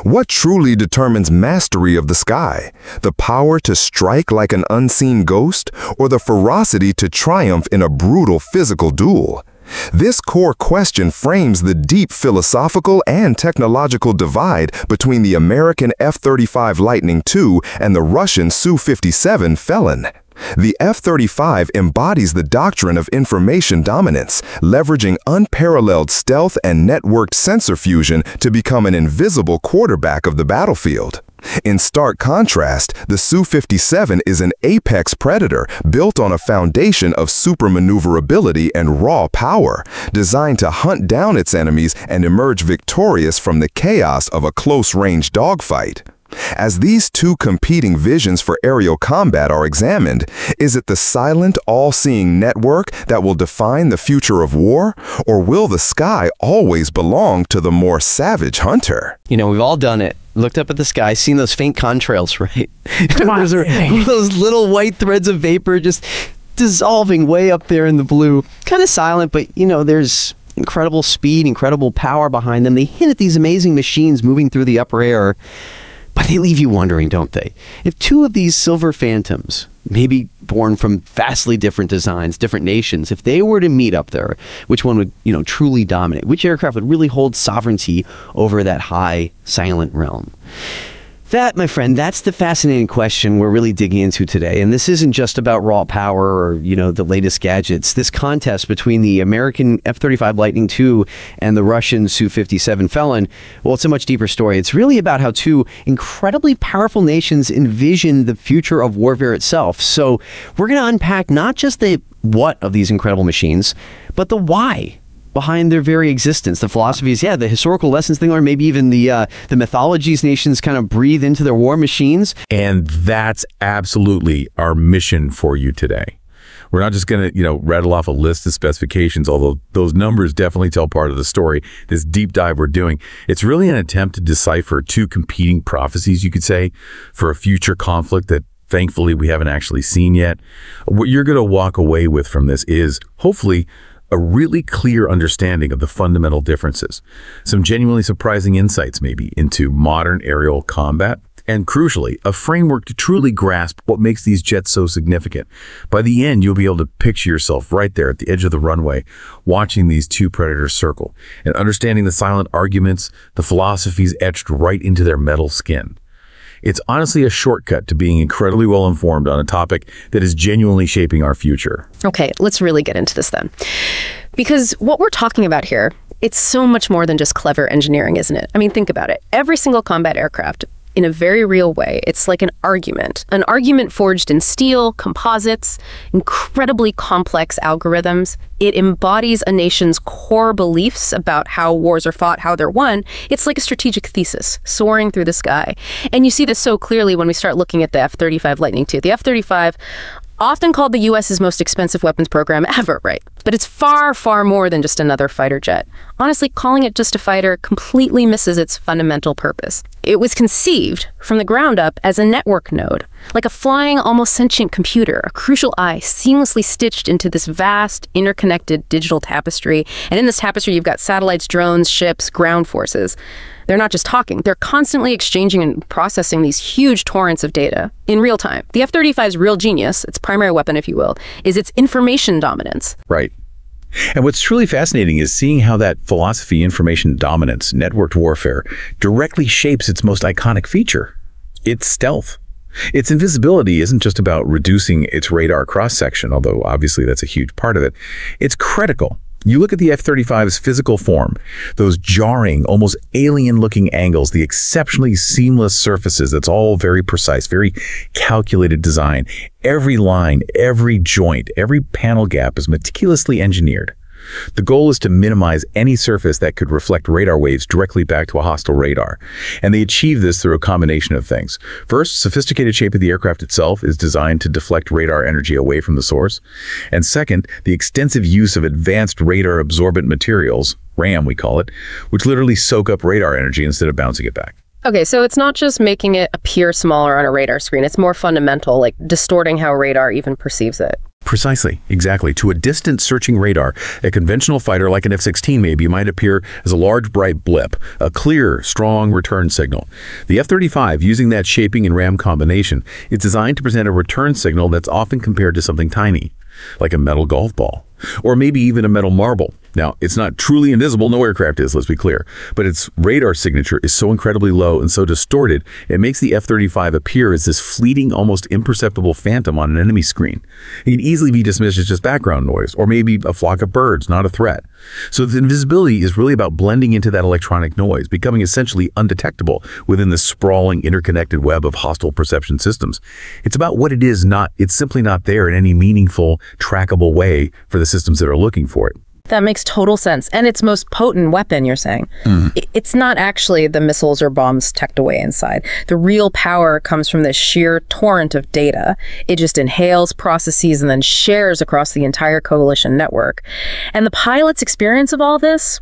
What truly determines mastery of the sky? The power to strike like an unseen ghost, or the ferocity to triumph in a brutal physical duel? This core question frames the deep philosophical and technological divide between the American F-35 Lightning II and the Russian Su-57 Felon. The F-35 embodies the doctrine of information dominance, leveraging unparalleled stealth and networked sensor fusion to become an invisible quarterback of the battlefield. In stark contrast, the Su-57 is an apex predator built on a foundation of supermaneuverability and raw power, designed to hunt down its enemies and emerge victorious from the chaos of a close-range dogfight. As these two competing visions for aerial combat are examined, is it the silent, all-seeing network that will define the future of war, or will the sky always belong to the more savage hunter? You know, we've all done it. Looked up at the sky, seen those faint contrails, right? Those little white threads of vapor just dissolving way up there in the blue. Kind of silent, but, you know, there's incredible speed, incredible power behind them. They hint at these amazing machines moving through the upper air. But they leave you wondering, don't they? If two of these silver phantoms, maybe born from vastly different designs, different nations, if they were to meet up there, which one would, you know, truly dominate? Which aircraft would really hold sovereignty over that high, silent realm? That, my friend, that's the fascinating question we're really digging into today. And this isn't just about raw power or, you know, the latest gadgets. This contest between the American F-35 Lightning II and the Russian Su-57 Felon, well, it's a much deeper story. It's really about how two incredibly powerful nations envision the future of warfare itself. So we're going to unpack not just the what of these incredible machines, but the why behind their very existence, the philosophies, the historical lessons they learn, maybe even the mythologies nations kind of breathe into their war machines. And that's absolutely our mission for you today. We're not just going to, you know, rattle off a list of specifications, although those numbers definitely tell part of the story. This deep dive we're doing, it's really an attempt to decipher two competing prophecies, you could say, for a future conflict that thankfully we haven't actually seen yet. What you're going to walk away with from this is, hopefully, a really clear understanding of the fundamental differences, some genuinely surprising insights maybe into modern aerial combat, and crucially, a framework to truly grasp what makes these jets so significant. By the end, you'll be able to picture yourself right there at the edge of the runway, watching these two predators circle, and understanding the silent arguments, the philosophies etched right into their metal skin. It's honestly a shortcut to being incredibly well-informed on a topic that is genuinely shaping our future. Okay, let's really get into this then. Because what we're talking about here, it's so much more than just clever engineering, isn't it? I mean, think about it. Every single combat aircraft, in a very real way, it's like an argument forged in steel, composites, incredibly complex algorithms. It embodies a nation's core beliefs about how wars are fought, how they're won. It's like a strategic thesis soaring through the sky. And you see this so clearly when we start looking at the F-35 Lightning II. The F-35, often called the U.S.'s most expensive weapons program ever, right? But it's far, far more than just another fighter jet. Honestly, calling it just a fighter completely misses its fundamental purpose. It was conceived from the ground up as a network node, like a flying, almost sentient computer, a crucial eye seamlessly stitched into this vast, interconnected digital tapestry. And in this tapestry, you've got satellites, drones, ships, ground forces. They're not just talking, they're constantly exchanging and processing these huge torrents of data in real time. The F-35's real genius, its primary weapon, if you will, is its information dominance. Right. And what's truly fascinating is seeing how that philosophy, information dominance, networked warfare, directly shapes its most iconic feature, its stealth. Its invisibility isn't just about reducing its radar cross-section, although obviously that's a huge part of it. It's critical. You look at the F-35's physical form, those jarring, almost alien-looking angles, the exceptionally seamless surfaces, that's all very precise, very calculated design. Every line, every joint, every panel gap is meticulously engineered. The goal is to minimize any surface that could reflect radar waves directly back to a hostile radar. And they achieve this through a combination of things. First, sophisticated shape of the aircraft itself is designed to deflect radar energy away from the source. And second, the extensive use of advanced radar absorbent materials, RAM we call it, which literally soak up radar energy instead of bouncing it back. Okay, so it's not just making it appear smaller on a radar screen. It's more fundamental, like distorting how radar even perceives it. Precisely, exactly. To a distant searching radar, a conventional fighter like an F-16 maybe might appear as a large bright blip, a clear, strong return signal. The F-35, using that shaping and RAM combination, is designed to present a return signal that's often compared to something tiny, like a metal golf ball, or maybe even a metal marble. Now, it's not truly invisible, no aircraft is, let's be clear, but its radar signature is so incredibly low and so distorted, it makes the F-35 appear as this fleeting, almost imperceptible phantom on an enemy screen. It can easily be dismissed as just background noise, or maybe a flock of birds, not a threat. So the invisibility is really about blending into that electronic noise, becoming essentially undetectable within the sprawling, interconnected web of hostile perception systems. It's about what it is not, it's simply not there in any meaningful, trackable way for the systems that are looking for it. That makes total sense. And its most potent weapon, you're saying. It's not actually the missiles or bombs tucked away inside. The real power comes from this sheer torrent of data. It just inhales, processes, and then shares across the entire coalition network. And the pilot's experience of all this,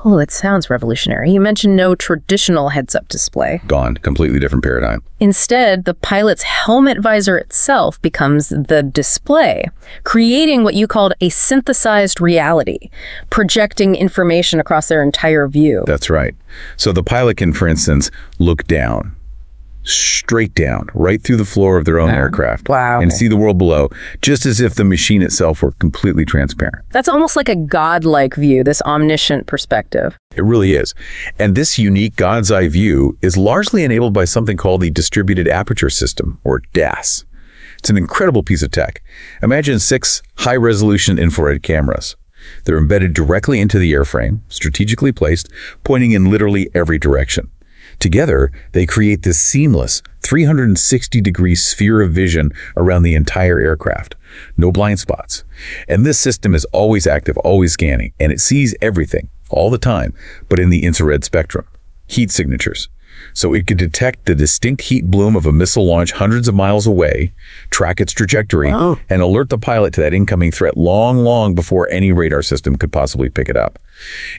oh, it sounds revolutionary. You mentioned no traditional heads-up display. Gone. Completely different paradigm. Instead, the pilot's helmet visor itself becomes the display, creating what you called a synthesized reality, projecting information across their entire view. That's right. So the pilot can, for instance, look down, straight down, right through the floor of their own aircraft. Wow. And see the world below, just as if the machine itself were completely transparent. That's almost like a godlike view, this omniscient perspective. It really is. And this unique God's eye view is largely enabled by something called the Distributed Aperture System, or DAS. It's an incredible piece of tech. Imagine 6 high-resolution infrared cameras. They're embedded directly into the airframe, strategically placed, pointing in literally every direction. Together, they create this seamless 360-degree sphere of vision around the entire aircraft. No blind spots. And this system is always active, always scanning, and it sees everything, all the time, but in the infrared spectrum. Heat signatures. So it could detect the distinct heat bloom of a missile launch hundreds of miles away, track its trajectory, and alert the pilot to that incoming threat long before any radar system could possibly pick it up.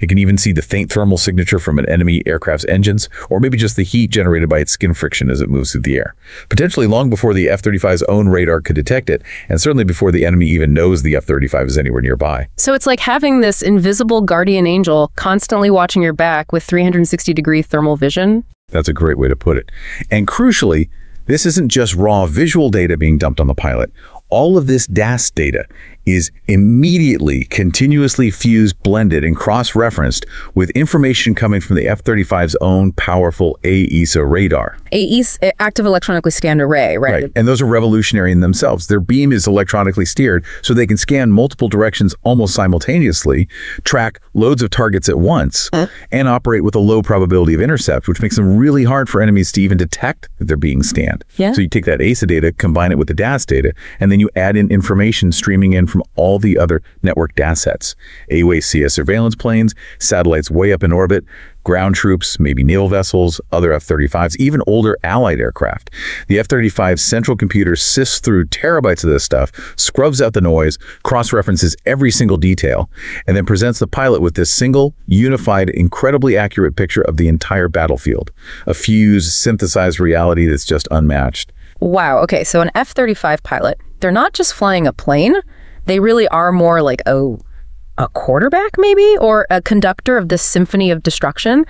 It can even see the faint thermal signature from an enemy aircraft's engines, or maybe just the heat generated by its skin friction as it moves through the air. Potentially long before the F-35's own radar could detect it, and certainly before the enemy even knows the F-35 is anywhere nearby. So it's like having this invisible guardian angel constantly watching your back with 360-degree thermal vision. That's a great way to put it. And crucially, this isn't just raw visual data being dumped on the pilot. All of this DAS data is immediately continuously fused, blended, and cross-referenced with information coming from the F-35's own powerful AESA radar. AESA, Active Electronically Scanned Array, right? And those are revolutionary in themselves. Their beam is electronically steered, so they can scan multiple directions almost simultaneously, track loads of targets at once, and operate with a low probability of intercept, which makes them really hard for enemies to even detect that they're being scanned. So you take that AESA data, combine it with the DAS data, and then you add in information streaming in from all the other network DAS sets. AWACS surveillance planes, satellites way up in orbit, ground troops, maybe naval vessels, other F-35s, even older Allied aircraft. The F-35's central computer sifts through terabytes of this stuff, scrubs out the noise, cross-references every single detail, and then presents the pilot with this single, unified, incredibly accurate picture of the entire battlefield. A fused, synthesized reality that's just unmatched. Wow. Okay, so an F-35 pilot, they're not just flying a plane. They really are more like a quarterback, maybe, or a conductor of this symphony of destruction,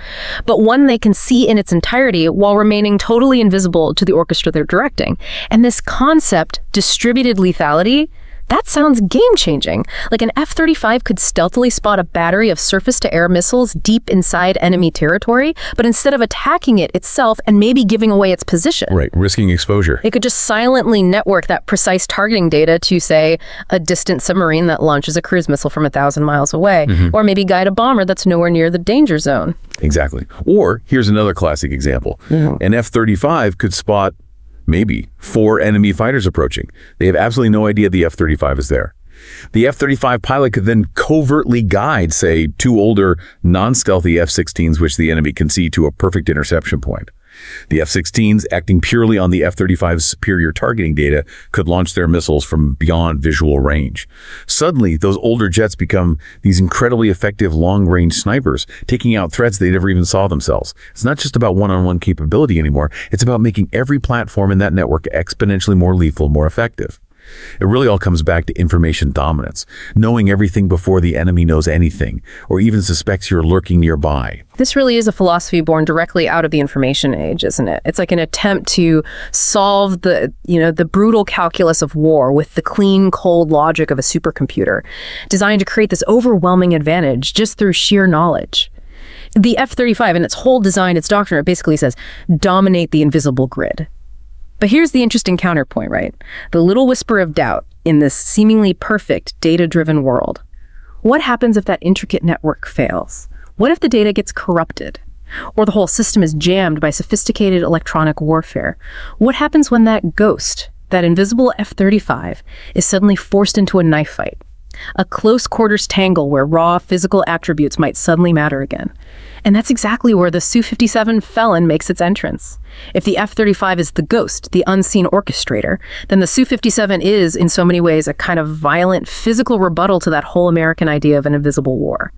but one they can see in its entirety while remaining totally invisible to the orchestra they're directing. And this concept, distributed lethality, that sounds game-changing. Like an F-35 could stealthily spot a battery of surface-to-air missiles deep inside enemy territory, but instead of attacking it itself and maybe giving away its position. Right, risking exposure. It could just silently network that precise targeting data to, say, a distant submarine that launches a cruise missile from 1,000 miles away, or maybe guide a bomber that's nowhere near the danger zone. Exactly. Or, here's another classic example. An F-35 could spot maybe 4 enemy fighters approaching. They have absolutely no idea the F-35 is there. The F-35 pilot could then covertly guide, say, 2 older, non-stealthy F-16s which the enemy can see to a perfect interception point. The F-16s, acting purely on the F-35's superior targeting data, could launch their missiles from beyond visual range. Suddenly, those older jets become these incredibly effective long-range snipers, taking out threats they never even saw themselves. It's not just about one-on-one capability anymore. It's about making every platform in that network exponentially more lethal, more effective. It really all comes back to information dominance, knowing everything before the enemy knows anything, or even suspects you're lurking nearby. This really is a philosophy born directly out of the information age, isn't it? It's like an attempt to solve the brutal calculus of war with the clean, cold logic of a supercomputer, designed to create this overwhelming advantage just through sheer knowledge. The F-35 and its whole design, its doctrine, it basically says, dominate the invisible grid. But here's the interesting counterpoint, right? The little whisper of doubt in this seemingly perfect, data-driven world. What happens if that intricate network fails? What if the data gets corrupted? Or the whole system is jammed by sophisticated electronic warfare? What happens when that ghost, that invisible F-35, is suddenly forced into a knife fight? A close quarters tangle where raw physical attributes might suddenly matter again. And that's exactly where the Su-57 felon makes its entrance. If the F-35 is the ghost, the unseen orchestrator, then the Su-57 is, in so many ways, a kind of violent physical rebuttal to that whole American idea of an invisible war.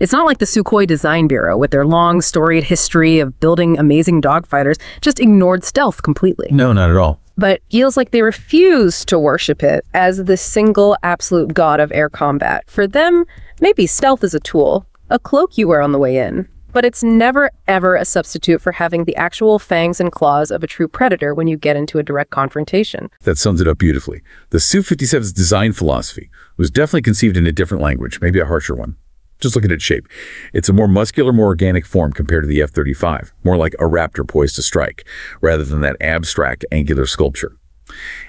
It's not like the Sukhoi Design Bureau, with their long, storied history of building amazing dogfighters, just ignored stealth completely. No, not at all. But feels like they refuse to worship it as the single absolute god of air combat. For them, maybe stealth is a tool, a cloak you wear on the way in. But it's never, ever a substitute for having the actual fangs and claws of a true predator when you get into a direct confrontation. That sums it up beautifully. The Su-57's design philosophy was definitely conceived in a different language, maybe a harsher one. Just look at its shape. It's a more muscular, more organic form compared to the F-35, more like a raptor poised to strike, rather than that abstract, angular sculpture.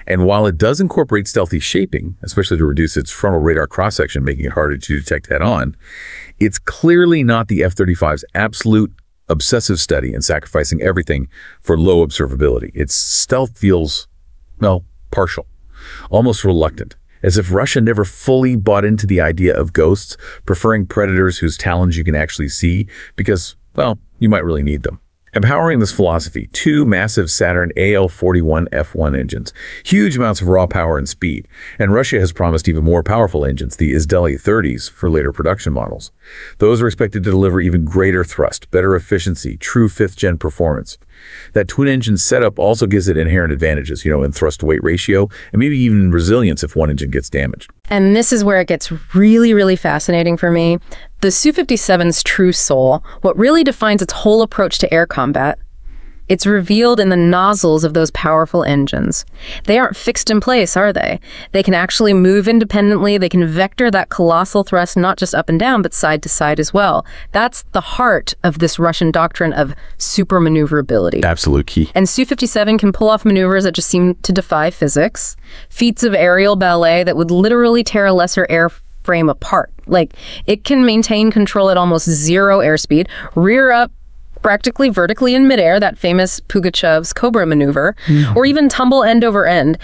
And while it does incorporate stealthy shaping, especially to reduce its frontal radar cross-section, making it harder to detect head-on, it's clearly not the F-35's absolute obsessive study in sacrificing everything for low observability. Its stealth feels, well, partial, almost reluctant, as if Russia never fully bought into the idea of ghosts, preferring predators whose talons you can actually see because, well, you might really need them. Empowering this philosophy, two massive Saturn AL-41 F1 engines, huge amounts of raw power and speed, and Russia has promised even more powerful engines, the Izdeli 30s, for later production models. Those are expected to deliver even greater thrust, better efficiency, true fifth-gen performance. That twin-engine setup also gives it inherent advantages, in thrust-to-weight ratio, and maybe even resilience if one engine gets damaged. And this is where it gets really, really fascinating for me. The Su-57's true soul, what really defines its whole approach to air combat, it's revealed in the nozzles of those powerful engines. They aren't fixed in place, are they? They can actually move independently. They can vector that colossal thrust not just up and down, but side to side as well. That's the heart of this Russian doctrine of super maneuverability. Absolute key. And Su-57 can pull off maneuvers that just seem to defy physics, feats of aerial ballet that would literally tear a lesser airframe apart. Like, it can maintain control at almost zero airspeed, rear up practically vertically in midair, that famous Pugachev's Cobra maneuver, or even tumble end over end.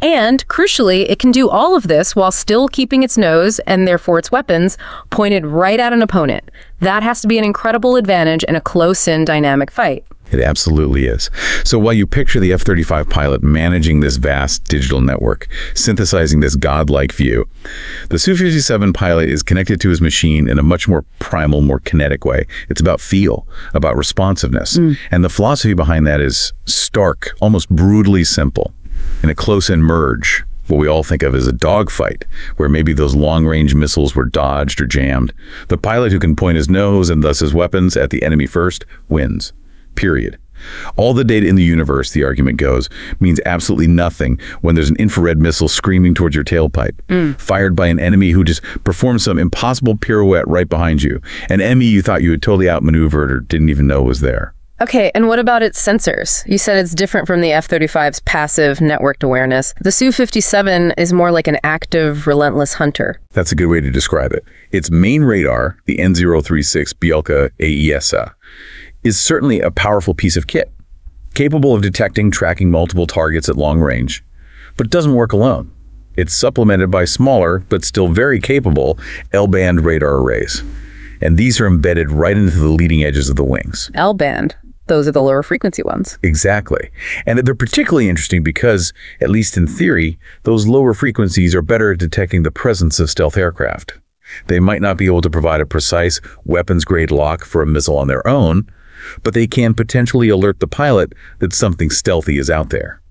And crucially, it can do all of this while still keeping its nose, and therefore its weapons, pointed right at an opponent. That has to be an incredible advantage in a close-in dynamic fight. It absolutely is. So while you picture the F-35 pilot managing this vast digital network, synthesizing this godlike view, the Su-57 pilot is connected to his machine in a much more primal, more kinetic way. It's about feel, about responsiveness. And the philosophy behind that is stark, almost brutally simple. In a close-in merge, what we all think of as a dogfight, where maybe those long-range missiles were dodged or jammed, the pilot who can point his nose and thus his weapons at the enemy first wins. Period. All the data in the universe, the argument goes, means absolutely nothing when there's an infrared missile screaming towards your tailpipe, fired by an enemy who just performed some impossible pirouette right behind you, an enemy you thought you had totally outmaneuvered or didn't even know was there. Okay, and what about its sensors? You said it's different from the F-35's passive networked awareness. The Su-57 is more like an active, relentless hunter. That's a good way to describe it. Its main radar, the N036 Bielka AESA, is certainly a powerful piece of kit, capable of detecting, tracking multiple targets at long range, but doesn't work alone. It's supplemented by smaller, but still very capable, L-band radar arrays. And these are embedded right into the leading edges of the wings. L-band? Those are the lower frequency ones. Exactly. And they're particularly interesting because, at least in theory, those lower frequencies are better at detecting the presence of stealth aircraft. They might not be able to provide a precise weapons-grade lock for a missile on their own, but they can potentially alert the pilot that something stealthy is out there.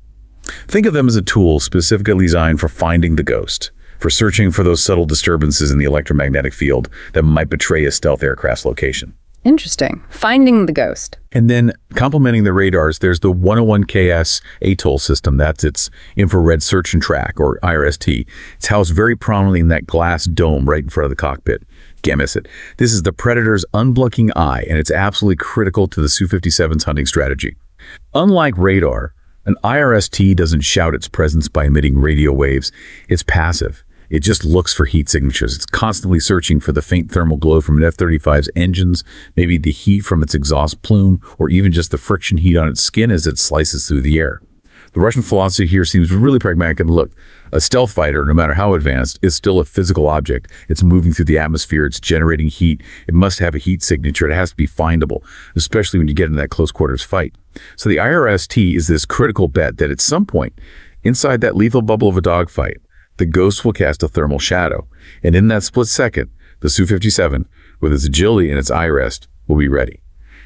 Think of them as a tool specifically designed for finding the ghost, for searching for those subtle disturbances in the electromagnetic field that might betray a stealth aircraft's location. Interesting. Finding the ghost. And then complementing the radars, there's the 101KS ATOL system. That's its infrared search and track, or IRST. It's housed very prominently in that glass dome right in front of the cockpit. Can't miss it. This is the Predator's unblinking eye, and it's absolutely critical to the Su-57's hunting strategy. Unlike radar, an IRST doesn't shout its presence by emitting radio waves. It's passive. It just looks for heat signatures. It's constantly searching for the faint thermal glow from an F-35's engines, maybe the heat from its exhaust plume, or even just the friction heat on its skin as it slices through the air. The Russian philosophy here seems really pragmatic. And look, a stealth fighter, no matter how advanced, is still a physical object. It's moving through the atmosphere. It's generating heat. It must have a heat signature. It has to be findable, especially when you get into that close quarters fight. So the IRST is this critical bet that at some point, inside that lethal bubble of a dogfight, the ghost will cast a thermal shadow. And in that split second, the Su-57, with its agility and its eye rest, will be ready.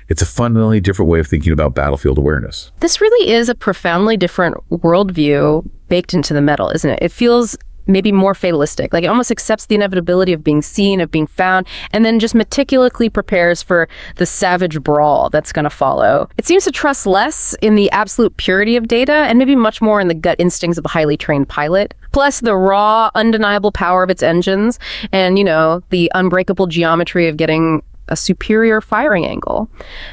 It's a fundamentally different way of thinking about battlefield awareness. This really is a profoundly different worldview baked into the metal, isn't it? It feels maybe more fatalistic. Like it almost accepts the inevitability of being seen, of being found, and then just meticulously prepares for the savage brawl that's going to follow. It seems to trust less in the absolute purity of data and maybe much more in the gut instincts of a highly trained pilot. Plus the raw, undeniable power of its engines and, the unbreakable geometry of getting a superior firing angle.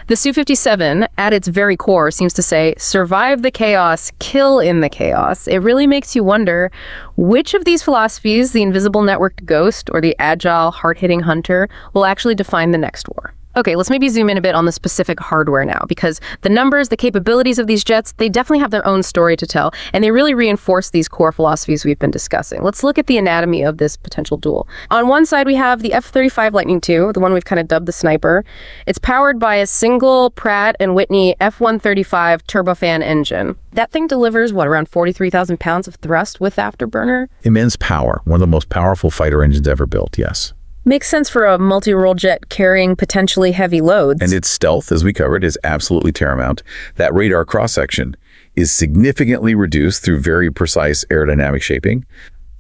The Su-57, at its very core, seems to say, survive the chaos, kill in the chaos. It really makes you wonder which of these philosophies, the invisible networked ghost or the agile, hard-hitting hunter, will actually define the next war. Okay, let's maybe zoom in a bit on the specific hardware now, because the numbers, the capabilities of these jets, they definitely have their own story to tell, and they really reinforce these core philosophies we've been discussing. Let's look at the anatomy of this potential duel. On one side, we have the F-35 Lightning II, the one we've kind of dubbed the Sniper. It's powered by a single Pratt & Whitney F-135 turbofan engine. That thing delivers, around 43,000 pounds of thrust with afterburner? Immense power. One of the most powerful fighter engines ever built, yes. Makes sense for a multi-role jet carrying potentially heavy loads. And its stealth, as we covered, is absolutely paramount. That radar cross-section is significantly reduced through very precise aerodynamic shaping.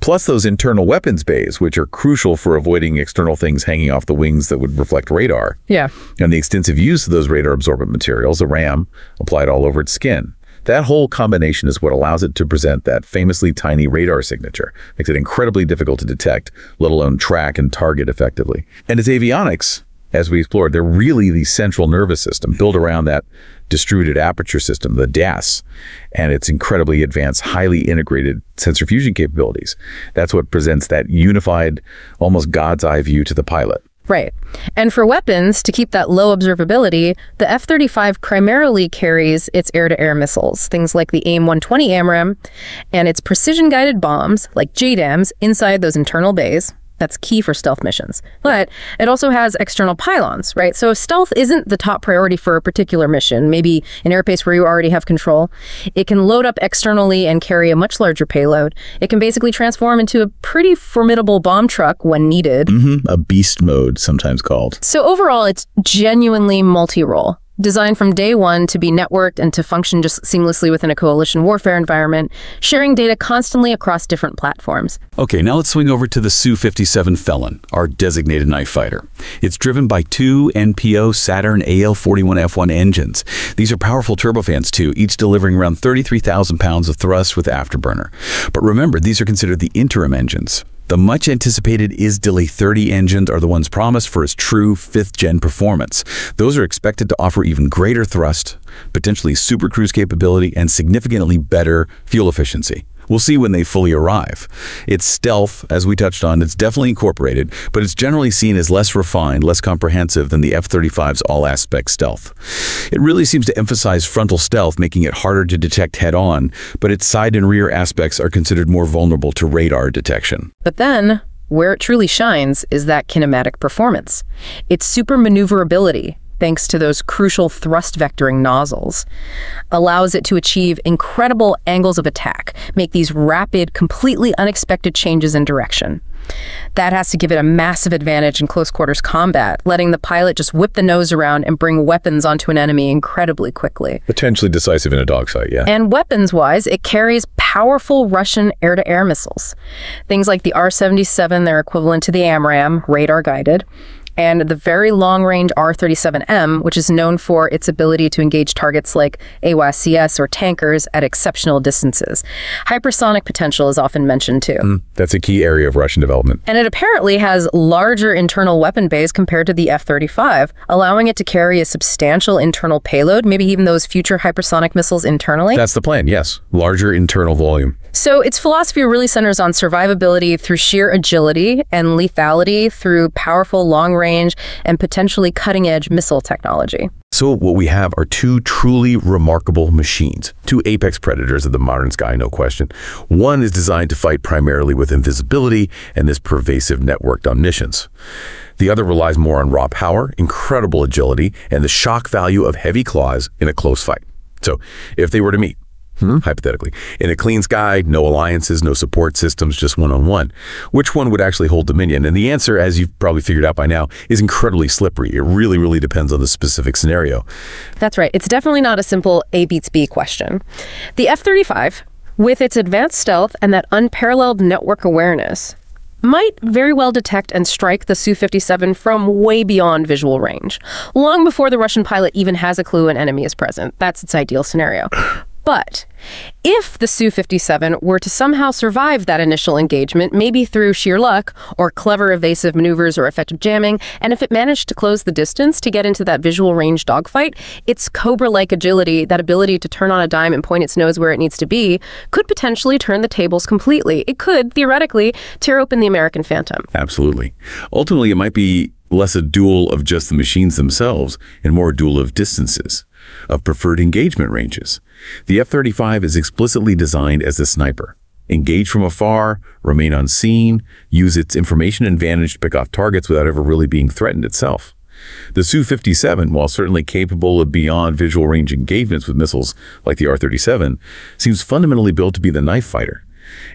Plus those internal weapons bays, which are crucial for avoiding external things hanging off the wings that would reflect radar. Yeah. And the extensive use of those radar-absorbent materials, the RAM, applied all over its skin. That whole combination is what allows it to present that famously tiny radar signature. Makes it incredibly difficult to detect, let alone track and target effectively. And its avionics, as we explored, they're really the central nervous system built around that distributed aperture system, the DAS, and its incredibly advanced, highly integrated sensor fusion capabilities. That's what presents that unified, almost God's eye view to the pilot. Right. And for weapons, to keep that low observability, the F-35 primarily carries its air-to-air missiles, things like the AIM-120 AMRAAM, and its precision-guided bombs, like JDAMs, inside those internal bays. That's key for stealth missions. But it also has external pylons, right? So if stealth isn't the top priority for a particular mission, maybe an airspace where you already have control, it can load up externally and carry a much larger payload. It can basically transform into a pretty formidable bomb truck when needed. A beast mode, sometimes called. So overall, it's genuinely multi-role. Designed from day one to be networked and to function just seamlessly within a coalition warfare environment, sharing data constantly across different platforms. Okay, now let's swing over to the Su-57 Felon, our designated night fighter. It's driven by two NPO Saturn AL-41F1 engines. These are powerful turbofans too, each delivering around 33,000 pounds of thrust with afterburner. But remember, these are considered the interim engines. The much-anticipated ISDILI 30 engines are the ones promised for its true 5th-gen performance. Those are expected to offer even greater thrust, potentially super cruise capability, and significantly better fuel efficiency. We'll see when they fully arrive. Its stealth, as we touched on, it's definitely incorporated, but it's generally seen as less refined, less comprehensive than the F-35's all-aspect stealth. It really seems to emphasize frontal stealth, making it harder to detect head-on, but its side and rear aspects are considered more vulnerable to radar detection. But then, where it truly shines is that kinematic performance. Its super maneuverability, thanks to those crucial thrust vectoring nozzles, allows it to achieve incredible angles of attack, make these rapid, completely unexpected changes in direction. That has to give it a massive advantage in close quarters combat, letting the pilot just whip the nose around and bring weapons onto an enemy incredibly quickly. Potentially decisive in a dogfight, yeah. And weapons-wise, it carries powerful Russian air-to-air missiles. Things like the R-77, they're equivalent to the AMRAAM, radar-guided, and the very long-range R-37M, which is known for its ability to engage targets like AWACS or tankers at exceptional distances. Hypersonic potential is often mentioned too. That's a key area of Russian development. And it apparently has larger internal weapon bays compared to the F-35, allowing it to carry a substantial internal payload, maybe even those future hypersonic missiles internally. That's the plan, yes. Larger internal volume. So its philosophy really centers on survivability through sheer agility and lethality through powerful long-range and potentially cutting-edge missile technology. So what we have are two truly remarkable machines, two apex predators of the modern sky, no question. One is designed to fight primarily with invisibility and this pervasive networked omniscience. The other relies more on raw power, incredible agility, and the shock value of heavy claws in a close fight. So if they were to meet, hypothetically, in a clean sky, no alliances, no support systems, just one-on-one, which one would actually hold dominion? And the answer, as you've probably figured out by now, is incredibly slippery. It really, really depends on the specific scenario. That's right. It's definitely not a simple A beats B question. The F-35, with its advanced stealth and that unparalleled network awareness, might very well detect and strike the Su-57 from way beyond visual range, long before the Russian pilot even has a clue an enemy is present. That's its ideal scenario. But if the Su-57 were to somehow survive that initial engagement, maybe through sheer luck or clever evasive maneuvers or effective jamming, and if it managed to close the distance to get into that visual range dogfight, its Cobra-like agility, that ability to turn on a dime and point its nose where it needs to be, could potentially turn the tables completely. It could, theoretically, tear open the American Phantom. Absolutely. Ultimately, it might be less a duel of just the machines themselves and more a duel of distances, of preferred engagement ranges. The F-35 is explicitly designed as a sniper. Engage from afar, remain unseen, use its information advantage to pick off targets without ever really being threatened itself. The Su-57, while certainly capable of beyond visual range engagements with missiles like the R-37, seems fundamentally built to be the knife fighter.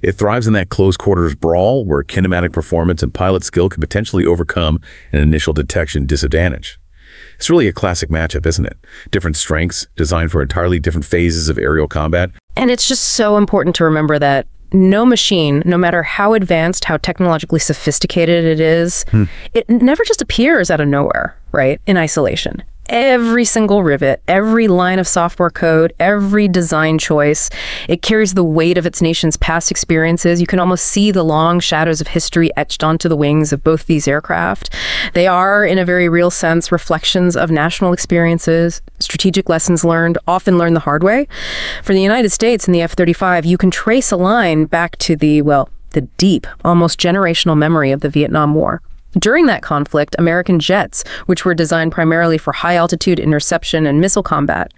It thrives in that close quarters brawl where kinematic performance and pilot skill can potentially overcome an initial detection disadvantage. It's really a classic matchup, isn't it? Different strengths, designed for entirely different phases of aerial combat. And it's just so important to remember that no machine, no matter how advanced, how technologically sophisticated it is, it never just appears out of nowhere, right, in isolation. Every single rivet, every line of software code, every design choice, it carries the weight of its nation's past experiences. You can almost see the long shadows of history etched onto the wings of both these aircraft. They are, in a very real sense, reflections of national experiences, strategic lessons learned, often learned the hard way. For the United States and the F-35, you can trace a line back to the deep, almost generational memory of the Vietnam War. During that conflict, American jets, which were designed primarily for high-altitude interception and missile combat,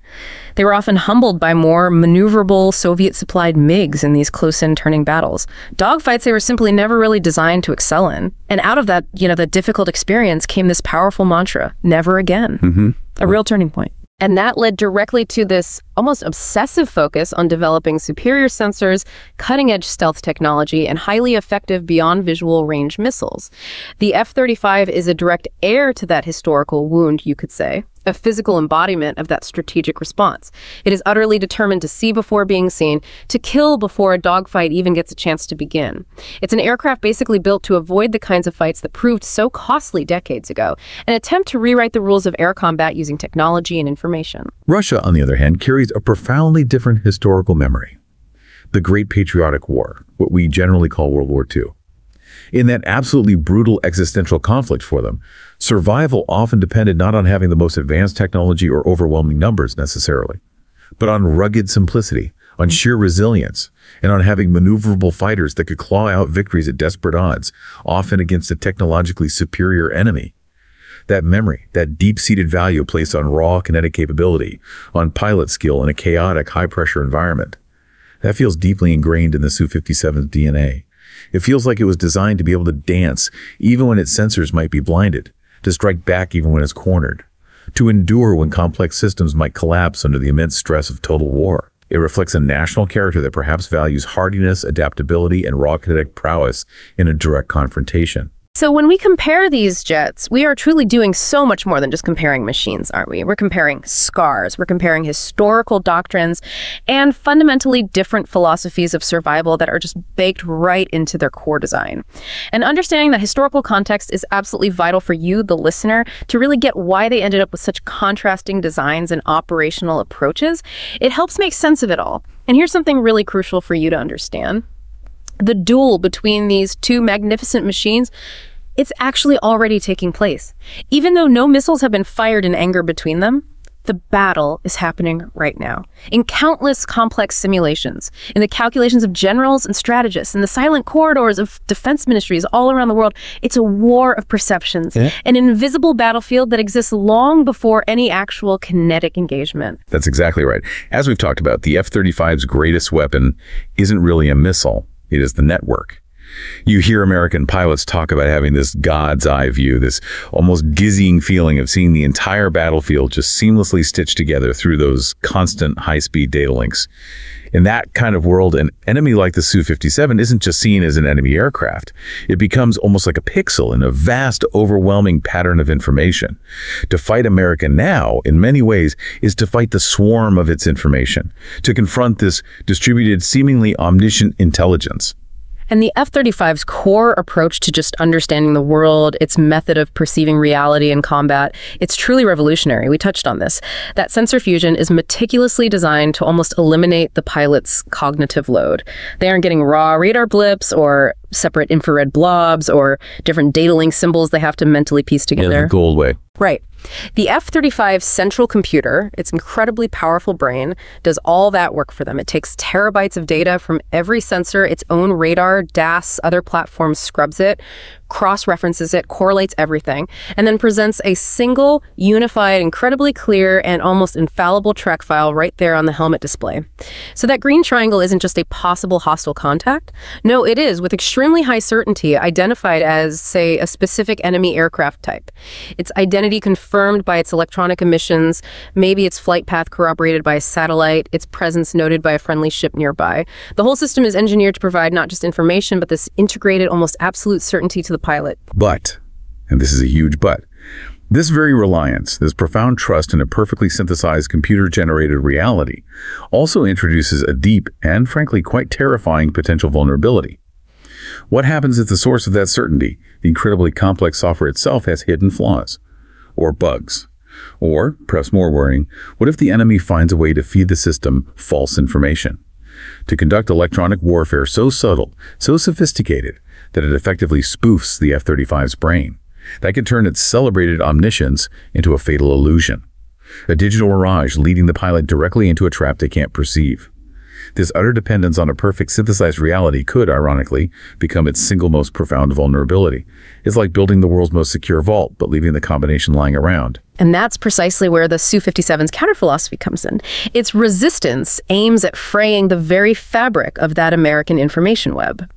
they were often humbled by more maneuverable Soviet-supplied MiGs in these close-in turning battles. Dogfights they were simply never really designed to excel in. And out of that, the difficult experience came this powerful mantra, never again. A real turning point. And that led directly to this almost obsessive focus on developing superior sensors, cutting-edge stealth technology, and highly effective beyond visual range missiles. The F-35 is a direct heir to that historical wound, you could say, a physical embodiment of that strategic response. It is utterly determined to see before being seen, to kill before a dogfight even gets a chance to begin. It's an aircraft basically built to avoid the kinds of fights that proved so costly decades ago, an attempt to rewrite the rules of air combat using technology and information. Russia, on the other hand, carries a profoundly different historical memory. The Great Patriotic War, what we generally call World War II. In that absolutely brutal existential conflict for them, survival often depended not on having the most advanced technology or overwhelming numbers necessarily, but on rugged simplicity, on sheer resilience, and on having maneuverable fighters that could claw out victories at desperate odds, often against a technologically superior enemy. That memory, that deep-seated value placed on raw kinetic capability, on pilot skill in a chaotic, high-pressure environment, that feels deeply ingrained in the Su-57's DNA. It feels like it was designed to be able to dance even when its sensors might be blinded, to strike back even when it's cornered, to endure when complex systems might collapse under the immense stress of total war. It reflects a national character that perhaps values hardiness, adaptability, and raw kinetic prowess in a direct confrontation. So when we compare these jets, we are truly doing so much more than just comparing machines, aren't we? We're comparing scars, we're comparing historical doctrines, and fundamentally different philosophies of survival that are just baked right into their core design. And understanding that historical context is absolutely vital for you, the listener, to really get why they ended up with such contrasting designs and operational approaches. It helps make sense of it all. And here's something really crucial for you to understand. The duel between these two magnificent machines, it's actually already taking place. Even though no missiles have been fired in anger between them, the battle is happening right now. In countless complex simulations, in the calculations of generals and strategists, in the silent corridors of defense ministries all around the world, it's a war of perceptions, an invisible battlefield that exists long before any actual kinetic engagement. That's exactly right. As we've talked about, the F-35's greatest weapon isn't really a missile. It is the network. You hear American pilots talk about having this God's eye view, this almost dizzying feeling of seeing the entire battlefield just seamlessly stitched together through those constant high-speed data links. In that kind of world, an enemy like the Su-57 isn't just seen as an enemy aircraft. It becomes almost like a pixel in a vast, overwhelming pattern of information. To fight America now, in many ways, is to fight the swarm of its information, to confront this distributed, seemingly omniscient intelligence. And the F-35's core approach to just understanding the world, its method of perceiving reality in combat, it's truly revolutionary. We touched on this. That sensor fusion is meticulously designed to almost eliminate the pilot's cognitive load. They aren't getting raw radar blips or separate infrared blobs or different data link symbols they have to mentally piece together. Yeah, the gold way. Right. The F-35's central computer, its incredibly powerful brain, does all that work for them. It takes terabytes of data from every sensor, its own radar, DAS, other platforms scrubs it, cross-references it, correlates everything, and then presents a single, unified, incredibly clear, and almost infallible trek file right there on the helmet display. So that green triangle isn't just a possible hostile contact. No, it is, with extremely high certainty, identified as, say, a specific enemy aircraft type. Its identity confirmed by its electronic emissions, maybe its flight path corroborated by a satellite, its presence noted by a friendly ship nearby. The whole system is engineered to provide not just information, but this integrated, almost absolute certainty to the pilot. But, and this is a huge but, this very reliance, this profound trust in a perfectly synthesized computer-generated reality, also introduces a deep and, frankly, quite terrifying potential vulnerability. What happens if the source of that certainty, the incredibly complex software itself, has hidden flaws or bugs? Or, perhaps more worrying, what if the enemy finds a way to feed the system false information? To conduct electronic warfare so subtle, so sophisticated, that it effectively spoofs the F-35's brain. That could turn its celebrated omniscience into a fatal illusion. A digital mirage leading the pilot directly into a trap they can't perceive. This utter dependence on a perfect synthesized reality could, ironically, become its single most profound vulnerability. It's like building the world's most secure vault, but leaving the combination lying around. And that's precisely where the Su-57's counterphilosophy comes in. Its resistance aims at fraying the very fabric of that American information web.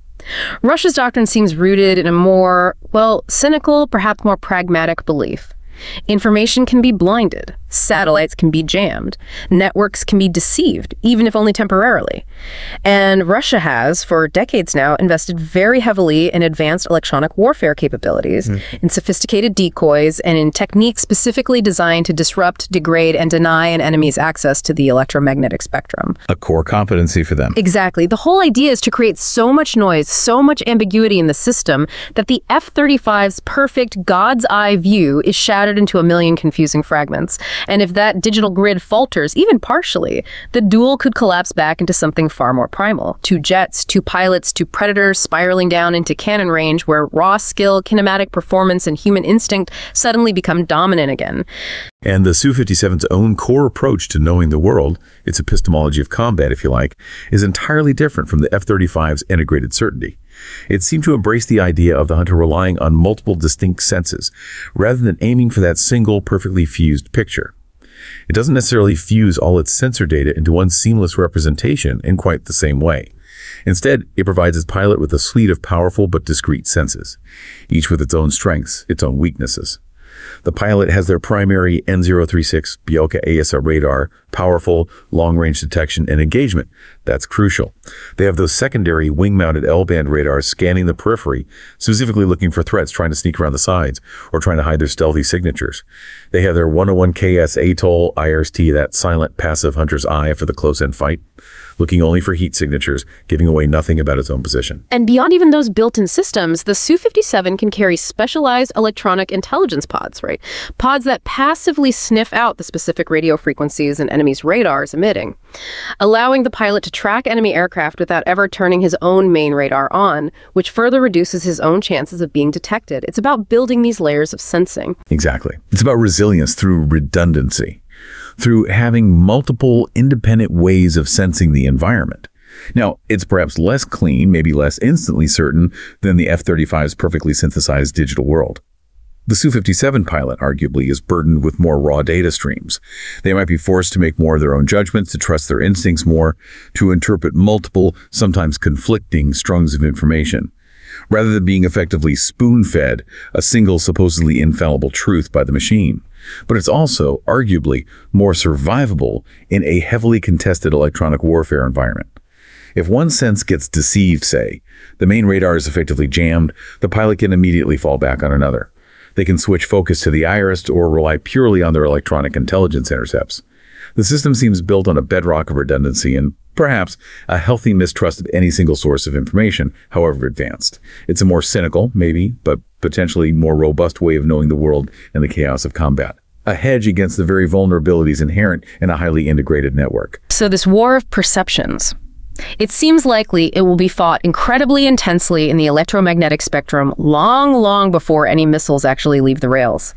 Russia's doctrine seems rooted in a more, well, cynical, perhaps more pragmatic belief. Information can be blinded, satellites can be jammed, networks can be deceived, even if only temporarily. And Russia has, for decades now, invested very heavily in advanced electronic warfare capabilities, in sophisticated decoys, and in techniques specifically designed to disrupt, degrade, and deny an enemy's access to the electromagnetic spectrum. A core competency for them. Exactly. The whole idea is to create so much noise, so much ambiguity in the system that the F-35's perfect God's eye view is shattered into a million confusing fragments. And if that digital grid falters, even partially, the duel could collapse back into something far more primal. Two jets, two pilots, two predators spiraling down into cannon range where raw skill, kinematic performance, and human instinct suddenly become dominant again. And the Su-57's own core approach to knowing the world, its epistemology of combat, if you like, is entirely different from the F-35's integrated certainty. It seemed to embrace the idea of the hunter relying on multiple distinct senses, rather than aiming for that single, perfectly fused picture. It doesn't necessarily fuse all its sensor data into one seamless representation in quite the same way. Instead, it provides its pilot with a suite of powerful but discrete senses, each with its own strengths, its own weaknesses. The pilot has their primary N036 Bielka AESA radar, powerful long-range detection and engagement. That's crucial. They have those secondary wing-mounted L-band radars scanning the periphery, specifically looking for threats trying to sneak around the sides or trying to hide their stealthy signatures. They have their 101KS ATOL IRST, that silent passive hunter's eye for the close-end fight, looking only for heat signatures, giving away nothing about its own position. And beyond even those built-in systems, the Su-57 can carry specialized electronic intelligence pods, right? Pods that passively sniff out the specific radio frequencies an enemy's radar is emitting, allowing the pilot to track enemy aircraft without ever turning his own main radar on, which further reduces his own chances of being detected. It's about building these layers of sensing. Exactly. It's about resilience through redundancy, through having multiple independent ways of sensing the environment. Now, it's perhaps less clean, maybe less instantly certain than the F-35's perfectly synthesized digital world. The Su-57 pilot, arguably, is burdened with more raw data streams. They might be forced to make more of their own judgments, to trust their instincts more, to interpret multiple, sometimes conflicting strongs of information, rather than being effectively spoon-fed a single supposedly infallible truth by the machine. But it's also, arguably, more survivable in a heavily contested electronic warfare environment. If one sense gets deceived, say, the main radar is effectively jammed, the pilot can immediately fall back on another. They can switch focus to the IRIS or rely purely on their electronic intelligence intercepts. The system seems built on a bedrock of redundancy and perhaps a healthy mistrust of any single source of information, however advanced. It's a more cynical, maybe, but potentially more robust way of knowing the world and the chaos of combat. A hedge against the very vulnerabilities inherent in a highly integrated network. So this war of perceptions, it seems likely it will be fought incredibly intensely in the electromagnetic spectrum long, long before any missiles actually leave the rails.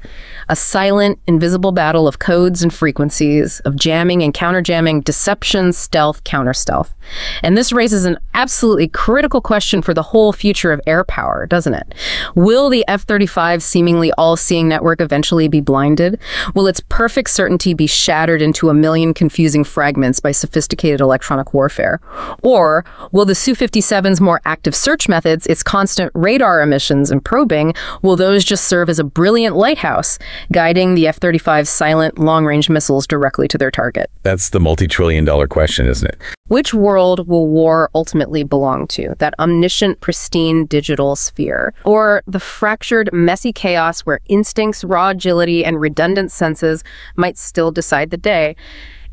A silent, invisible battle of codes and frequencies, of jamming and counter-jamming, deception, stealth, counter-stealth. And this raises an absolutely critical question for the whole future of air power, doesn't it? Will the F-35 seemingly all-seeing network eventually be blinded? Will its perfect certainty be shattered into a million confusing fragments by sophisticated electronic warfare? Or will the Su-57's more active search methods, its constant radar emissions and probing, will those just serve as a brilliant lighthouse, guiding the F-35's silent, long-range missiles directly to their target? That's the multi-trillion-dollar question, isn't it? Which world will war ultimately belong to? That omniscient, pristine digital sphere? Or the fractured, messy chaos where instincts, raw agility, and redundant senses might still decide the day?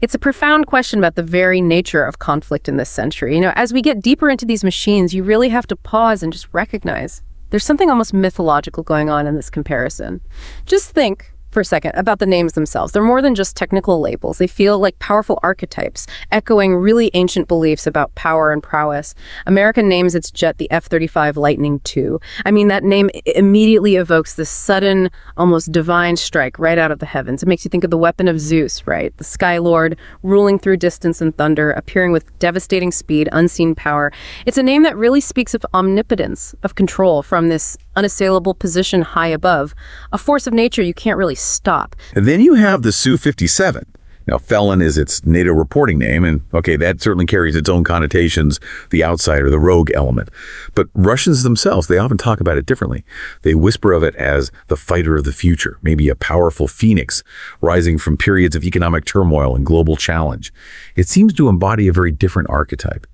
It's a profound question about the very nature of conflict in this century. You know, as we get deeper into these machines, you really have to pause and just recognize there's something almost mythological going on in this comparison. Just think for a second about the names themselves. They're more than just technical labels. They feel like powerful archetypes, echoing really ancient beliefs about power and prowess. American names its jet the F-35 Lightning II. I mean, that name immediately evokes this sudden, almost divine strike right out of the heavens. It makes you think of the weapon of Zeus, right? The Sky Lord, ruling through distance and thunder, appearing with devastating speed, unseen power. It's a name that really speaks of omnipotence, of control from this unassailable position high above, a force of nature you can't really stop. And then you have the Su-57. Now, Felon is its NATO reporting name, and okay, that certainly carries its own connotations, the outsider, the rogue element. But Russians themselves, they often talk about it differently. They whisper of it as the fighter of the future, maybe a powerful phoenix rising from periods of economic turmoil and global challenge. It seems to embody a very different archetype.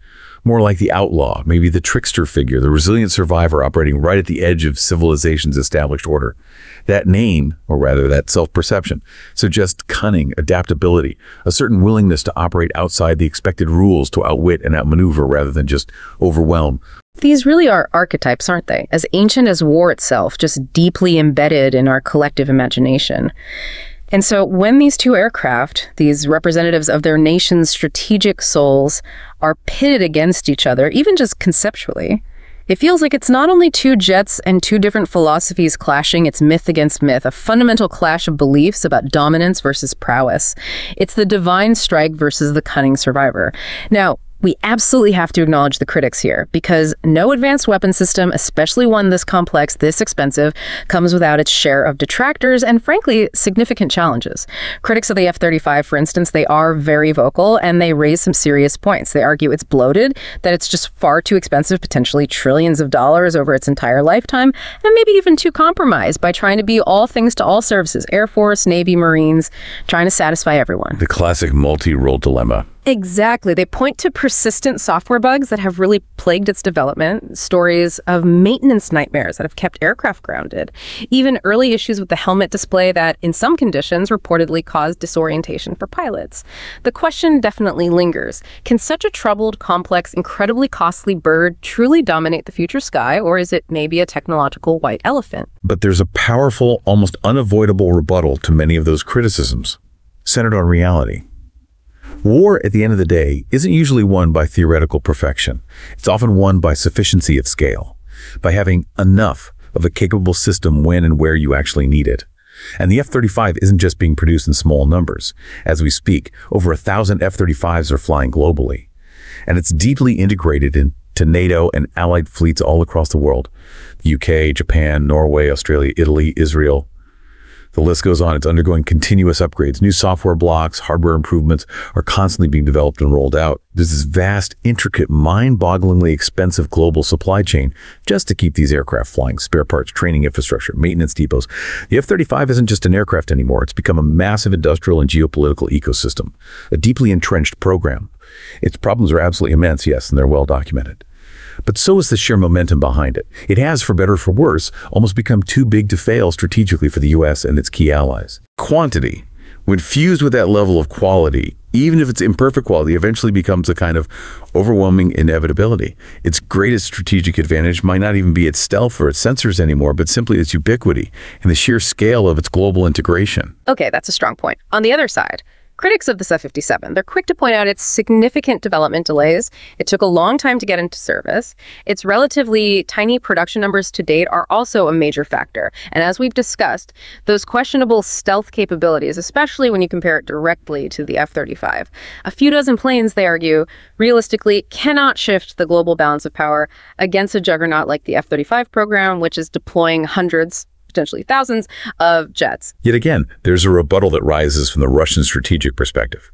More like the outlaw, maybe the trickster figure, the resilient survivor operating right at the edge of civilization's established order. That name, or rather that self-perception, suggests cunning, adaptability, a certain willingness to operate outside the expected rules, to outwit and outmaneuver rather than just overwhelm. These really are archetypes, aren't they? As ancient as war itself, just deeply embedded in our collective imagination. And so when these two aircraft, these representatives of their nation's strategic souls, are pitted against each other, even just conceptually, it feels like it's not only two jets and two different philosophies clashing, it's myth against myth, a fundamental clash of beliefs about dominance versus prowess. It's the divine strike versus the cunning survivor. Now, We absolutely have to acknowledge the critics here, because no advanced weapon system, especially one this complex, this expensive, comes without its share of detractors and, frankly, significant challenges. Critics of the F-35, for instance, they are very vocal, and they raise some serious points. They argue it's bloated, that it's just far too expensive, potentially trillions of dollars over its entire lifetime, and maybe even too compromised by trying to be all things to all services, Air Force, Navy, Marines, trying to satisfy everyone. The classic multi-role dilemma. Exactly. They point to persistent software bugs that have really plagued its development, stories of maintenance nightmares that have kept aircraft grounded, even early issues with the helmet display that, in some conditions, reportedly caused disorientation for pilots. The question definitely lingers. Can such a troubled, complex, incredibly costly bird truly dominate the future sky, or is it maybe a technological white elephant? But there's a powerful, almost unavoidable rebuttal to many of those criticisms, centered on reality. War, at the end of the day, isn't usually won by theoretical perfection. It's often won by sufficiency at scale, by having enough of a capable system when and where you actually need it. And the F-35 isn't just being produced in small numbers. As we speak, over 1,000 F-35s are flying globally. And it's deeply integrated into NATO and allied fleets all across the world. The UK, Japan, Norway, Australia, Italy, Israel. The list goes on. It's undergoing continuous upgrades. New software blocks, hardware improvements are constantly being developed and rolled out. There's this vast, intricate, mind-bogglingly expensive global supply chain just to keep these aircraft flying. Spare parts, training infrastructure, maintenance depots. The F-35 isn't just an aircraft anymore. It's become a massive industrial and geopolitical ecosystem, a deeply entrenched program. Its problems are absolutely immense, yes, and they're well documented. But so is the sheer momentum behind it. It has, for better or for worse, almost become too big to fail strategically for the U.S. and its key allies. Quantity, when fused with that level of quality, even if it's imperfect quality, eventually becomes a kind of overwhelming inevitability. Its greatest strategic advantage might not even be its stealth or its sensors anymore, but simply its ubiquity and the sheer scale of its global integration. Okay, that's a strong point. On the other side, critics of the Su-57, they're quick to point out its significant development delays. It took a long time to get into service. Its relatively tiny production numbers to date are also a major factor. And as we've discussed, those questionable stealth capabilities, especially when you compare it directly to the F-35. A few dozen planes, they argue, realistically cannot shift the global balance of power against a juggernaut like the F-35 program, which is deploying hundreds, potentially thousands of jets. Yet again, there's a rebuttal that rises from the Russian strategic perspective.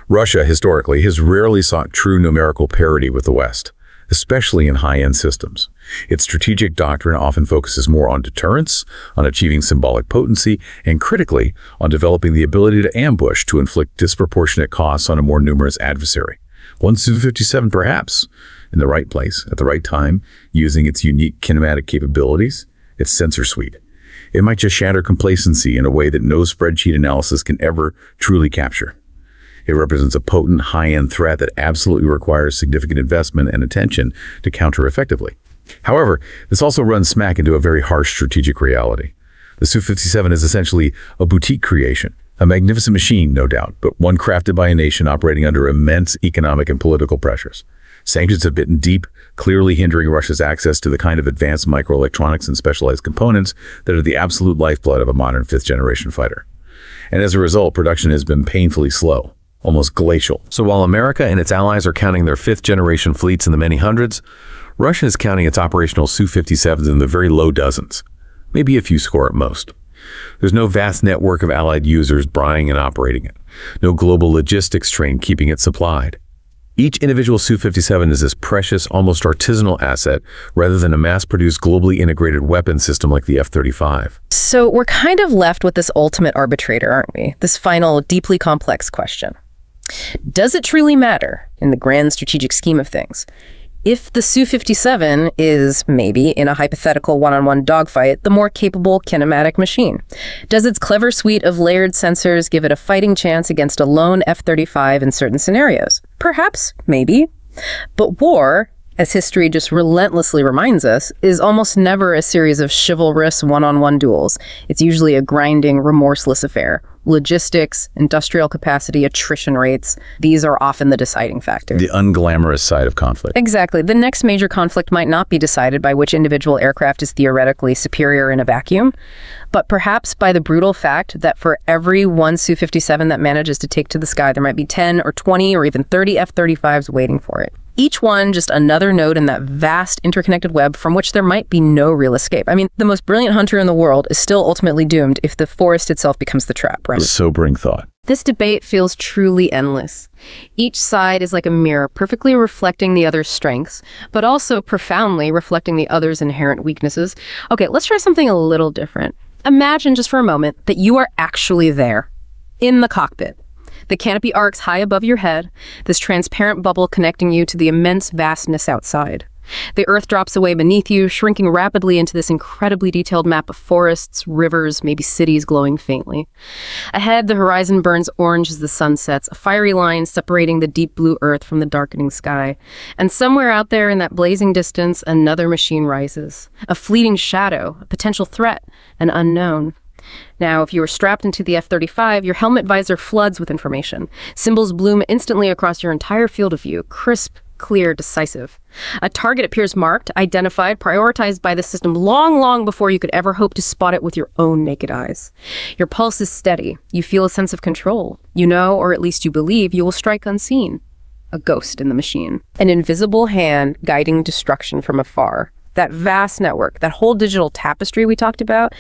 Russia, historically, has rarely sought true numerical parity with the West, especially in high-end systems. Its strategic doctrine often focuses more on deterrence, on achieving symbolic potency, and critically, on developing the ability to ambush to inflict disproportionate costs on a more numerous adversary. One Su-57 perhaps, in the right place, at the right time, using its unique kinematic capabilities, its sensor suite. It might just shatter complacency in a way that no spreadsheet analysis can ever truly capture. It represents a potent, high-end threat that absolutely requires significant investment and attention to counter effectively. However, this also runs smack into a very harsh strategic reality. The Su-57 is essentially a boutique creation, a magnificent machine, no doubt, but one crafted by a nation operating under immense economic and political pressures. Sanctions have bitten deep, clearly hindering Russia's access to the kind of advanced microelectronics and specialized components that are the absolute lifeblood of a modern fifth-generation fighter. And as a result, production has been painfully slow, almost glacial. So while America and its allies are counting their fifth-generation fleets in the many hundreds, Russia is counting its operational Su-57s in the very low dozens, maybe a few score at most. There's no vast network of allied users buying and operating it, no global logistics train keeping it supplied. Each individual Su-57 is this precious, almost artisanal asset rather than a mass-produced, globally integrated weapon system like the F-35. So we're kind of left with this ultimate arbitrator, aren't we? This final, deeply complex question. Does it truly matter in the grand strategic scheme of things? If the Su-57 is, maybe, in a hypothetical one-on-one dogfight, the more capable kinematic machine, does its clever suite of layered sensors give it a fighting chance against a lone F-35 in certain scenarios? Perhaps, maybe. But war, as history just relentlessly reminds us, is almost never a series of chivalrous one-on-one duels. It's usually a grinding, remorseless affair. Logistics, industrial capacity, attrition rates, these are often the deciding factors. The unglamorous side of conflict. Exactly. The next major conflict might not be decided by which individual aircraft is theoretically superior in a vacuum, but perhaps by the brutal fact that for every one Su-57 that manages to take to the sky, there might be 10 or 20 or even 30 F-35s waiting for it. Each one just another node in that vast interconnected web from which there might be no real escape. I mean, the most brilliant hunter in the world is still ultimately doomed if the forest itself becomes the trap, right? A sobering thought. This debate feels truly endless. Each side is like a mirror, perfectly reflecting the other's strengths, but also profoundly reflecting the other's inherent weaknesses. Okay, let's try something a little different. Imagine just for a moment that you are actually there, in the cockpit. The canopy arcs high above your head, this transparent bubble connecting you to the immense vastness outside. The earth drops away beneath you, shrinking rapidly into this incredibly detailed map of forests, rivers, maybe cities glowing faintly. Ahead, the horizon burns orange as the sun sets, a fiery line separating the deep blue earth from the darkening sky. And somewhere out there in that blazing distance, another machine rises. A fleeting shadow, a potential threat, an unknown. Now, if you are strapped into the F-35, your helmet visor floods with information. Symbols bloom instantly across your entire field of view, crisp, clear, decisive. A target appears marked, identified, prioritized by the system long before you could ever hope to spot it with your own naked eyes. Your pulse is steady. You feel a sense of control. You know, or at least you believe, you will strike unseen. A ghost in the machine. An invisible hand guiding destruction from afar. That vast network, that whole digital tapestry we talked about,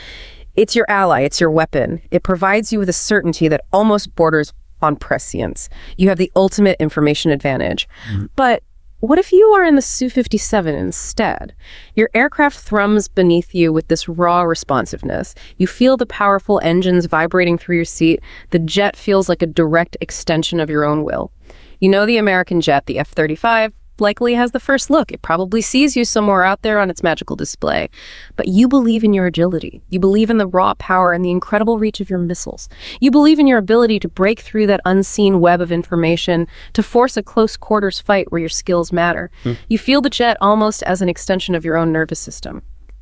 it's your ally, it's your weapon. It provides you with a certainty that almost borders on prescience. You have the ultimate information advantage. But what if you are in the Su-57 instead? Your aircraft thrums beneath you with this raw responsiveness. You feel the powerful engines vibrating through your seat. The jet feels like a direct extension of your own will. You know the American jet, the F-35, likely has the first look. It probably sees you somewhere out there on its magical display. But you believe in your agility. You believe in the raw power and the incredible reach of your missiles. You believe in your ability to break through that unseen web of information, to force a close quarters fight where your skills matter. You feel the jet almost as an extension of your own nervous system.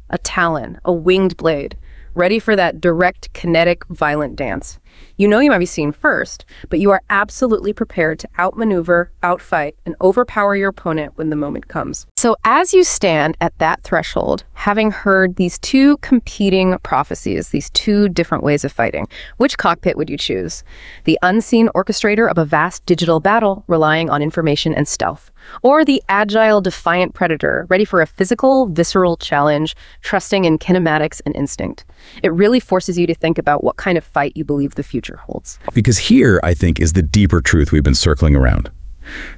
A talon, a winged blade, ready for that direct, kinetic, violent dance. You know you might be seen first, but you are absolutely prepared to outmaneuver, outfight, and overpower your opponent when the moment comes. So as you stand at that threshold, having heard these two competing prophecies, these two different ways of fighting, which cockpit would you choose? The unseen orchestrator of a vast digital battle relying on information and stealth, or the agile, defiant predator ready for a physical, visceral challenge, trusting in kinematics and instinct? It really forces you to think about what kind of fight you believe the future holds. Because here, I think, is the deeper truth we've been circling around.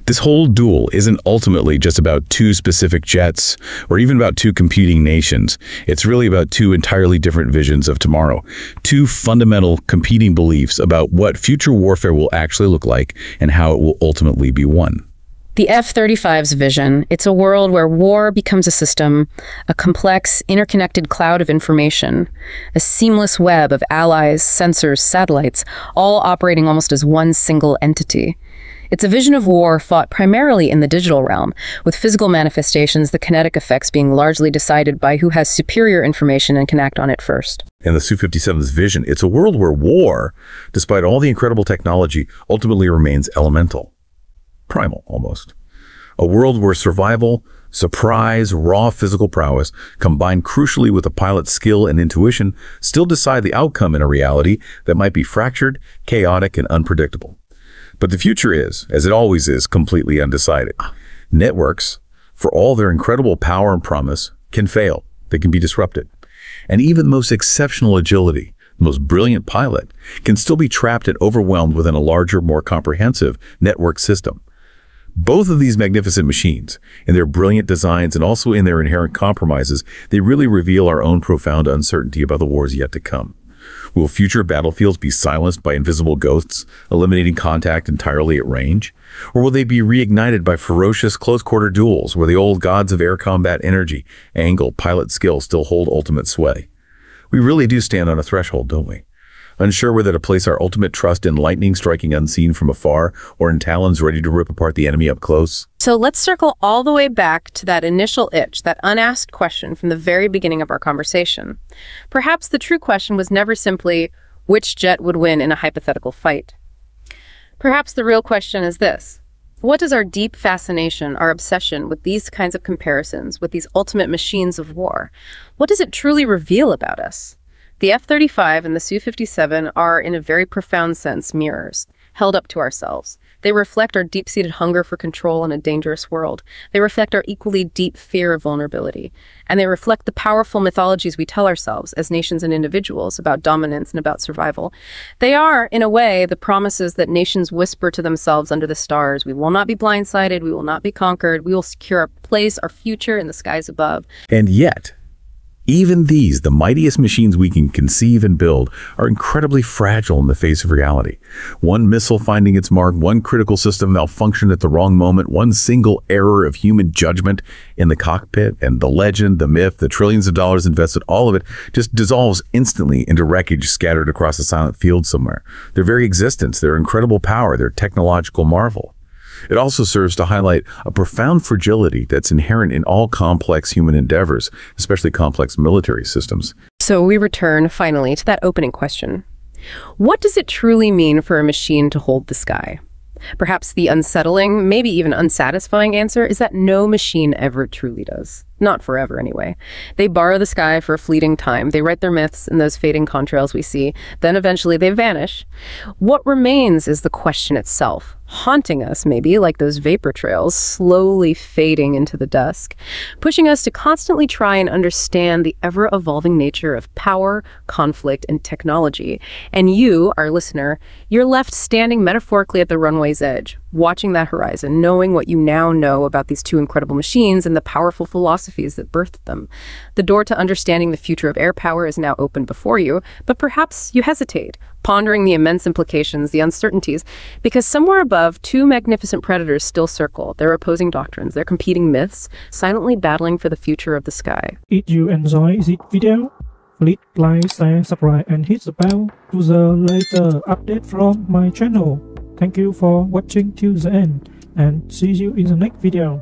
This whole duel isn't ultimately just about two specific jets or even about two competing nations. It's really about two entirely different visions of tomorrow, two fundamental competing beliefs about what future warfare will actually look like and how it will ultimately be won. The F-35's vision, it's a world where war becomes a system, a complex, interconnected cloud of information, a seamless web of allies, sensors, satellites, all operating almost as one single entity. It's a vision of war fought primarily in the digital realm, with physical manifestations, the kinetic effects being largely decided by who has superior information and can act on it first. And the Su-57's vision, it's a world where war, despite all the incredible technology, ultimately remains elemental. Primal, almost. A world where survival, surprise, raw physical prowess, combined crucially with a pilot's skill and intuition, still decide the outcome in a reality that might be fractured, chaotic, and unpredictable. But the future is, as it always is, completely undecided. Networks, for all their incredible power and promise, can fail. They can be disrupted. And even the most exceptional agility, the most brilliant pilot, can still be trapped and overwhelmed within a larger, more comprehensive network system. Both of these magnificent machines, in their brilliant designs and also in their inherent compromises, they really reveal our own profound uncertainty about the wars yet to come. Will future battlefields be silenced by invisible ghosts, eliminating contact entirely at range? Or will they be reignited by ferocious close-quarter duels where the old gods of air combat energy, angle, pilot skill still hold ultimate sway? We really do stand on a threshold, don't we? Unsure whether to place our ultimate trust in lightning striking unseen from afar or in talons ready to rip apart the enemy up close. So let's circle all the way back to that initial itch, that unasked question from the very beginning of our conversation. Perhaps the true question was never simply, which jet would win in a hypothetical fight? Perhaps the real question is this: what does our deep fascination, our obsession with these kinds of comparisons, with these ultimate machines of war, what does it truly reveal about us? The F-35 and the Su-57 are, in a very profound sense, mirrors, held up to ourselves. They reflect our deep-seated hunger for control in a dangerous world. They reflect our equally deep fear of vulnerability. And they reflect the powerful mythologies we tell ourselves as nations and individuals about dominance and about survival. They are, in a way, the promises that nations whisper to themselves under the stars. We will not be blindsided. We will not be conquered. We will secure our place, our future in the skies above. And yet, even these, the mightiest machines we can conceive and build, are incredibly fragile in the face of reality. One missile finding its mark, one critical system malfunction at the wrong moment, one single error of human judgment in the cockpit, and the legend, the myth, the trillions of dollars invested, all of it just dissolves instantly into wreckage scattered across a silent field somewhere. Their very existence, their incredible power, their technological marvel. It also serves to highlight a profound fragility that's inherent in all complex human endeavors, especially complex military systems. So we return, finally, to that opening question. What does it truly mean for a machine to hold the sky? Perhaps the unsettling, maybe even unsatisfying answer is that no machine ever truly does. Not forever, anyway. They borrow the sky for a fleeting time. They write their myths in those fading contrails we see. Then eventually they vanish. What remains is the question itself, haunting us maybe like those vapor trails, slowly fading into the dusk, pushing us to constantly try and understand the ever-evolving nature of power, conflict, and technology. And you, our listener, you're left standing metaphorically at the runway's edge, watching that horizon, knowing what you now know about these two incredible machines and the powerful philosophies that birthed them. The door to understanding the future of air power is now open before you, but perhaps you hesitate, pondering the immense implications, the uncertainties, because somewhere above, two magnificent predators still circle, their opposing doctrines, their competing myths, silently battling for the future of the sky. If you enjoy this video, please like, share, subscribe, and hit the bell to the later update from my channel. Thank you for watching till the end, and see you in the next video.